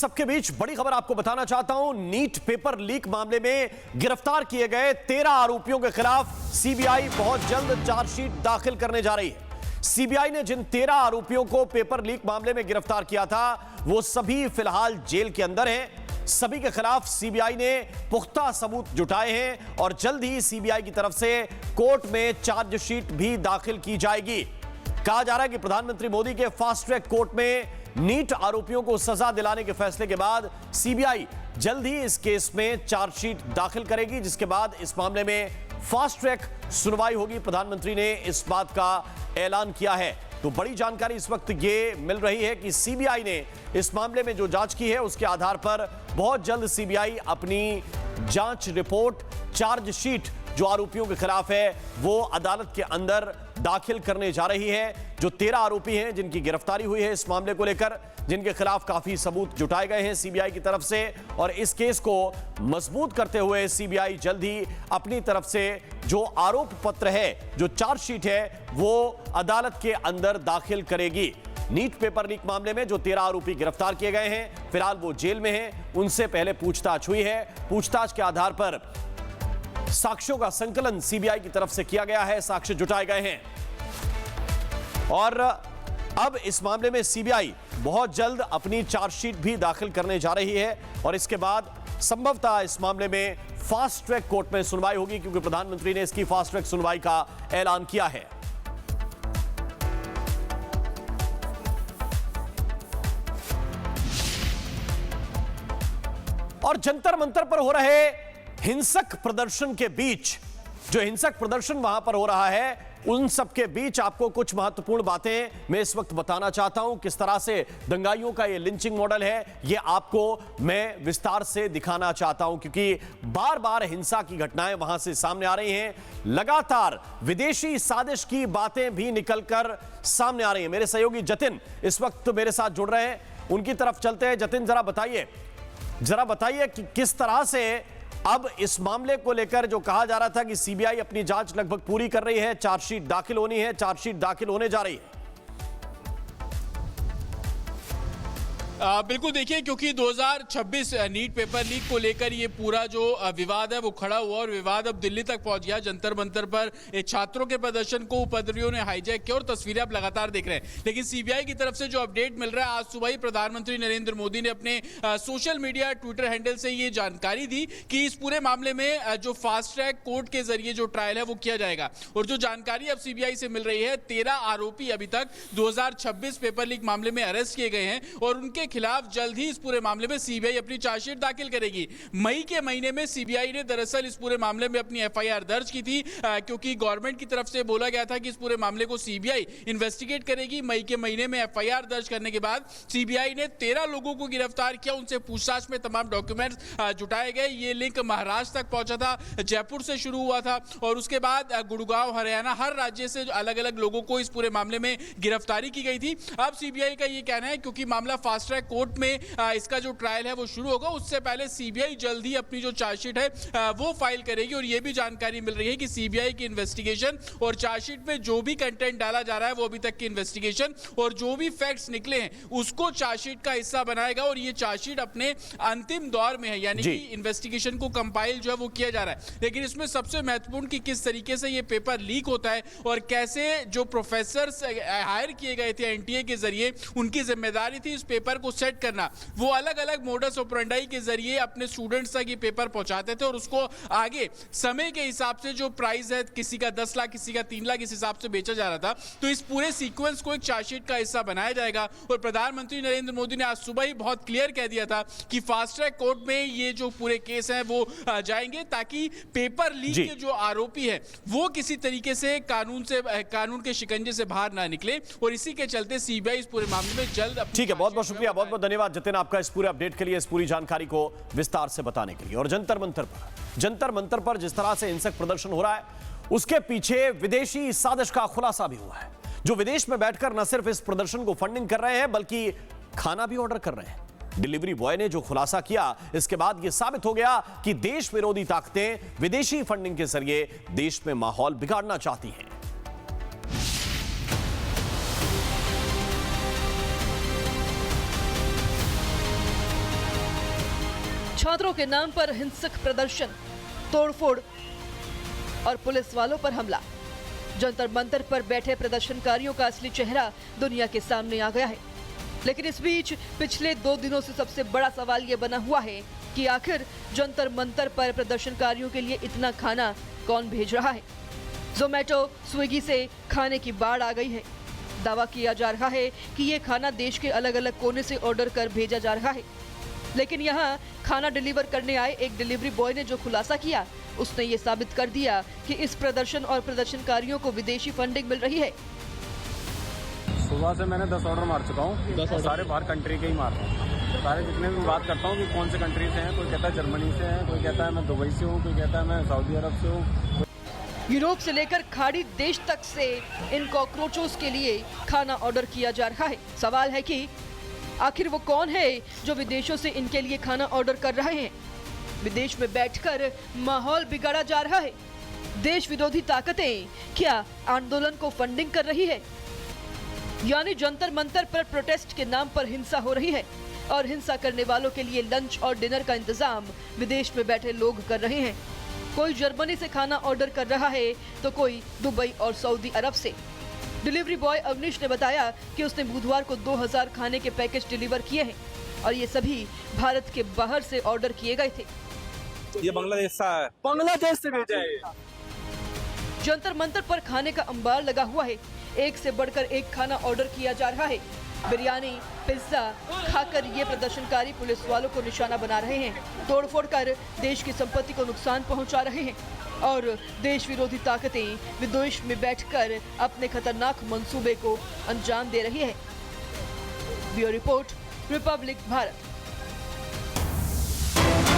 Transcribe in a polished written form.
सबके बीच बड़ी खबर आपको बताना चाहता हूं। नीट पेपर लीक मामले में गिरफ्तार किए गए 13 आरोपियों के खिलाफ सीबीआई बहुत जल्द चार्जशीट दाखिल करने जा रही है। सीबीआई ने जिन 13 आरोपियों को पेपर लीक मामले में गिरफ्तार किया था वो सभी फिलहाल जेल के अंदर हैं। सभी के खिलाफ सीबीआई ने पुख्ता सबूत जुटाए हैं और जल्द ही सीबीआई की तरफ से कोर्ट में चार्जशीट भी दाखिल की जाएगी। कहा जा रहा है कि प्रधानमंत्री मोदी के फास्ट ट्रैक कोर्ट में नीट आरोपियों को सजा दिलाने के फैसले के बाद सीबीआई जल्द ही इस केस में चार्जशीट दाखिल करेगी, जिसके बाद इस मामले में फास्ट ट्रैक सुनवाई होगी। प्रधानमंत्री ने इस बात का ऐलान किया है। तो बड़ी जानकारी इस वक्त ये मिल रही है कि सीबीआई ने इस मामले में जो जांच की है उसके आधार पर बहुत जल्द सीबीआई अपनी जांच रिपोर्ट, चार्जशीट जो आरोपियों के खिलाफ है वो अदालत के अंदर दाखिल करने जा रही है। जो 13 आरोपी हैं जिनकी गिरफ्तारी हुई है इस मामले को लेकर, जिनके खिलाफ काफी सबूत जुटाए गए हैं सीबीआई की तरफ से, और इस केस को मजबूत करते हुए सीबीआई जल्द ही अपनी तरफ से जो आरोप पत्र है, जो चार्जशीट है, वो अदालत के अंदर दाखिल करेगी। नीट पेपर लीक मामले में जो 13 आरोपी गिरफ्तार किए गए हैं, फिलहाल वो जेल में हैं। उनसे पहले पूछताछ हुई है। पूछताछ के आधार पर साक्ष्यों का संकलन सीबीआई की तरफ से किया गया है, साक्ष्य जुटाए गए हैं और अब इस मामले में सीबीआई बहुत जल्द अपनी चार्जशीट भी दाखिल करने जा रही है और इसके बाद संभवतः इस मामले में फास्ट ट्रैक कोर्ट में सुनवाई होगी, क्योंकि प्रधानमंत्री ने इसकी फास्ट ट्रैक सुनवाई का ऐलान किया है। और जंतर मंतर पर हो रहे हिंसक प्रदर्शन के बीच, जो हिंसक प्रदर्शन वहां पर हो रहा है, उन सब के बीच आपको कुछ महत्वपूर्ण बातें मैं इस वक्त बताना चाहता हूं। किस तरह से दंगाइयों का ये लिंचिंग मॉडल है, ये आपको मैं विस्तार से दिखाना चाहता हूं, क्योंकि बार बार हिंसा की घटनाएं वहां से सामने आ रही हैं। लगातार विदेशी साजिश की बातें भी निकलकर सामने आ रही हैं। मेरे सहयोगी जतिन इस वक्त मेरे साथ जुड़ रहे हैं, उनकी तरफ चलते हैं। जतिन, जरा बताइए कि किस तरह से अब इस मामले को लेकर जो कहा जा रहा था कि सीबीआई अपनी जांच लगभग पूरी कर रही है, चार्जशीट दाखिल होनी है, चार्जशीट दाखिल होने जा रही है। बिल्कुल, देखिए, क्योंकि 2026 नीट पेपर लीक को लेकर ये पूरा जो विवाद है वो खड़ा हुआ और विवाद अब दिल्ली तक पहुंच गया। जंतर मंतर पर छात्रों के प्रदर्शन को उपद्रवियों ने हाईजैक किया और तस्वीरें आप लगातार देख रहे हैं। लेकिन सीबीआई की तरफ से जो अपडेट मिल रहा है, आज सुबह ही प्रधानमंत्री नरेंद्र मोदी ने अपने सोशल मीडिया ट्विटर हैंडल से ये जानकारी दी कि इस पूरे मामले में जो फास्ट ट्रैक कोर्ट के जरिए जो ट्रायल है वो किया जाएगा। और जो जानकारी अब सीबीआई से मिल रही है, 13 आरोपी अभी तक 2026 पेपर लीक मामले में अरेस्ट किए गए हैं और उनके खिलाफ जल्द ही इस पूरे मामले में सीबीआई अपनी चार्जशीट दाखिल करेगी। मई के महीने में सीबीआई ने दरअसल इस पूरे मामले में अपनी एफआईआर दर्ज की थी, क्योंकि गवर्नमेंट की तरफ से बोला गया था कि इस पूरे मामले को सीबीआई इन्वेस्टिगेट करेगी। मई के महीने में एफआईआर दर्ज करने के बाद सीबीआई ने 13 लोगों को गिरफ्तार किया, उनसे पूछताछ में तमाम डॉक्यूमेंट्स जुटाए गए। ये लिंक महाराष्ट्र तक पहुंचा था, जयपुर से शुरू हुआ था और उसके बाद गुड़गांव, हरियाणा, हर राज्य से अलग अलग लोगों को इस पूरे मामले में गिरफ्तारी की गई थी। अब सीबीआई का ये कहना है, क्योंकि मामला फास्ट ट्रैक कोर्ट में इसका जो ट्रायल है वो शुरू होगा, उससे पहले सीबीआई जल्द ही अपनी जो चार्जशीट है वो फाइल करेगी। और ये भी जानकारी मिल रही है कि सीबीआई की इन्वेस्टिगेशन और चार्जशीट में जो भी कंटेंट डाला जा रहा है वो अभी तक की इन्वेस्टिगेशन और जो भी फैक्ट्स निकले हैं उसको चार्जशीट का हिस्सा बनाएगा। और ये चार्जशीट अपने अंतिम दौर में है, यानी कि इन्वेस्टिगेशन को कंपाइल जो है वो किया जा रहा है। लेकिन इसमें सबसे महत्वपूर्ण कि किस तरीके से ये पेपर लीक होता है और कैसे जो प्रोफेसर हायर किए गए थे एनटीए के जरिए, उनकी जिम्मेदारी थी इस पेपर को सेट करना। वो अलग अलग मोडस ऑपरेंडाई के जरिए अपने स्टूडेंट्स तक ये पेपर पहुंचाते थे और उसको आगे समय के हिसाब से जो प्राइस है, किसी का 10 लाख, किसी का 3 लाख, इस हिसाब से बेचा जा रहा था। तो इस पूरे सीक्वेंस को एक चार्जशीट का हिस्सा बनाया जाएगा। और प्रधानमंत्री नरेंद्र मोदी ने आज सुबह ही बहुत क्लियर कह दिया था कि फास्ट ट्रैक कोर्ट में ये जो पूरे केस हैं वो जाएंगे, ताकि पेपर लीक के जो आरोपी है वो किसी तरीके से कानून के शिकंजे से बाहर ना निकले। और इसी के चलते सीबीआई इस पूरे मामले में जल्द। ठीक है, बहुत बहुत शुक्रिया, बहुत बहुत धन्यवाद जतिन आपका इस पूरे अपडेट के लिए, इस पूरी जानकारी को विस्तार से बताने के लिए। और जंतर मंतर पर जिस तरह से हिंसक प्रदर्शन हो रहा है, उसके पीछे विदेशी साजिश का खुलासा भी हुआ है, जो विदेश में बैठकर न सिर्फ इस प्रदर्शन को फंडिंग कर रहे हैं बल्कि खाना भी ऑर्डर कर रहे हैं। डिलीवरी बॉय ने जो खुलासा किया, इसके बाद यह साबित हो गया कि देश विरोधी ताकतें विदेशी फंडिंग के जरिए देश में माहौल बिगाड़ना चाहती हैं। छात्रों के नाम पर हिंसक प्रदर्शन, तोड़फोड़ और पुलिस वालों पर हमला। जंतर मंतर पर बैठे प्रदर्शनकारियों का असली चेहरा दुनिया के सामने आ गया है। लेकिन इस बीच पिछले 2 दिनों से सबसे बड़ा सवाल ये बना हुआ है कि आखिर जंतर मंतर पर प्रदर्शनकारियों के लिए इतना खाना कौन भेज रहा है। जोमेटो, स्विगी से खाने की बाढ़ आ गई है। दावा किया जा रहा है कि ये खाना देश के अलग अलग कोने से ऑर्डर कर भेजा जा रहा है। लेकिन यहाँ खाना डिलीवर करने आए एक डिलीवरी बॉय ने जो खुलासा किया, उसने ये साबित कर दिया कि इस प्रदर्शन और प्रदर्शनकारियों को विदेशी फंडिंग मिल रही है। सुबह से मैंने 10 ऑर्डर मार चुका हूँ, सारे बाहर कंट्री के ही मार रहा हूँ। सारे जितने भी बात करता हूँ कि कौन से कंट्री से हैं, कोई कहता है जर्मनी से है, कोई कहता है मैं दुबई से हूँ, कोई कहता है मैं सऊदी अरब से हूँ। यूरोप से लेकर खाड़ी देश तक से इन कॉकरोचों के लिए खाना ऑर्डर किया जा रहा है। सवाल है कि आखिर वो कौन है जो विदेशों से इनके लिए खाना ऑर्डर कर रहे हैं। विदेश में बैठकर माहौल बिगाड़ा जा रहा है। देश विरोधी ताकतें क्या आंदोलन को फंडिंग कर रही है, यानी जंतर मंतर पर प्रोटेस्ट के नाम पर हिंसा हो रही है और हिंसा करने वालों के लिए लंच और डिनर का इंतजाम विदेश में बैठे लोग कर रहे हैं। कोई जर्मनी से खाना ऑर्डर कर रहा है तो कोई दुबई और सऊदी अरब से। डिलीवरी बॉय अवनीश ने बताया कि उसने बुधवार को 2000 खाने के पैकेज डिलीवर किए हैं और ये सभी भारत के बाहर से ऑर्डर किए गए थे। ये बांग्लादेश से है, बांग्लादेश से भेजा है। जंतर मंतर पर खाने का अंबार लगा हुआ है। एक से बढ़कर एक खाना ऑर्डर किया जा रहा है। बिरयानी, पिज्जा खाकर ये प्रदर्शनकारी पुलिस वालों को निशाना बना रहे हैं, तोड़फोड़ कर देश की संपत्ति को नुकसान पहुंचा रहे हैं और देश विरोधी ताकतें विदेश में बैठकर अपने खतरनाक मंसूबे को अंजाम दे रही है। Bureau report, Republic Bharat.